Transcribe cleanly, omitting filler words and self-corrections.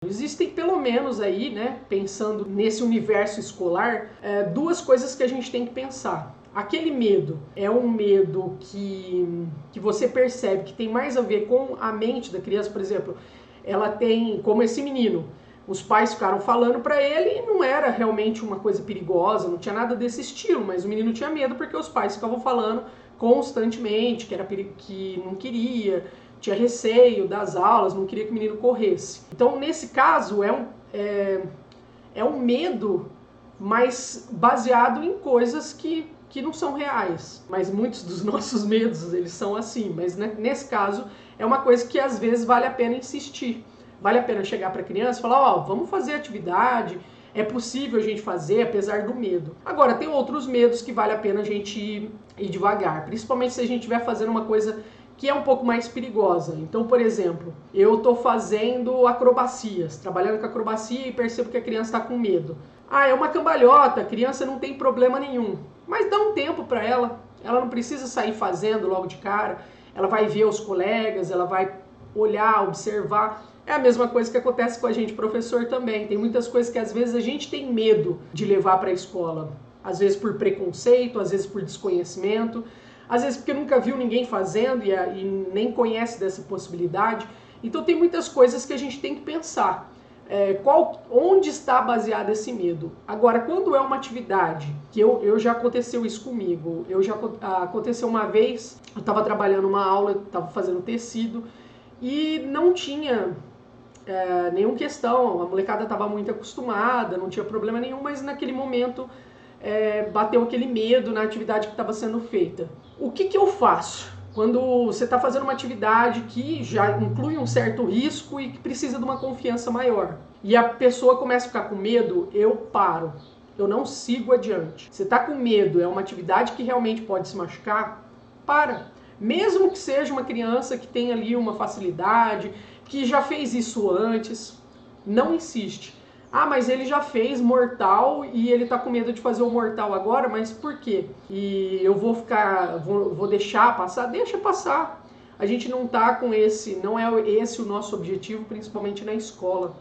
Existem pelo menos aí, né, pensando nesse universo escolar, duas coisas que a gente tem que pensar. Aquele medo é um medo que você percebe que tem mais a ver com a mente da criança, por exemplo, ela tem, como esse menino, os pais ficaram falando para ele e não era realmente uma coisa perigosa, não tinha nada desse estilo, mas o menino tinha medo porque os pais ficavam falando constantemente que não queria, tinha receio das aulas, não queria que o menino corresse. Então, nesse caso, é um medo, mas baseado em coisas que não são reais. Mas muitos dos nossos medos, eles são assim. Mas nesse caso, é uma coisa que às vezes vale a pena insistir. Vale a pena chegar para a criança e falar, vamos fazer atividade, é possível a gente fazer, apesar do medo. Agora, tem outros medos que vale a pena a gente ir devagar, principalmente se a gente estiver fazendo uma coisa que é um pouco mais perigosa. Então, por exemplo, eu estou fazendo acrobacias, trabalhando com acrobacia e percebo que a criança está com medo. É uma cambalhota, a criança não tem problema nenhum. Mas dá um tempo para ela não precisa sair fazendo logo de cara, ela vai ver os colegas, ela vai olhar, observar. É a mesma coisa que acontece com a gente, professor, também. Tem muitas coisas que às vezes a gente tem medo de levar para a escola. Às vezes por preconceito, às vezes por desconhecimento, às vezes porque nunca viu ninguém fazendo e nem conhece dessa possibilidade. Então tem muitas coisas que a gente tem que pensar. Onde está baseado esse medo? Agora, quando é uma atividade, que já aconteceu isso comigo, aconteceu uma vez, eu estava trabalhando uma aula, estava fazendo tecido e não tinha nenhuma questão, a molecada estava muito acostumada, não tinha problema nenhum, mas naquele momento bateu aquele medo na atividade que estava sendo feita. O que eu faço? Quando você está fazendo uma atividade que já inclui um certo risco e que precisa de uma confiança maior, e a pessoa começa a ficar com medo, eu paro, eu não sigo adiante. Você está com medo, é uma atividade que realmente pode se machucar, para. Mesmo que seja uma criança que tem ali uma facilidade, que já fez isso antes, não insiste. Mas ele já fez mortal e ele tá com medo de fazer o mortal agora, mas por quê? E eu vou deixar passar? Deixa passar. A gente não tá com não é esse o nosso objetivo, principalmente na escola.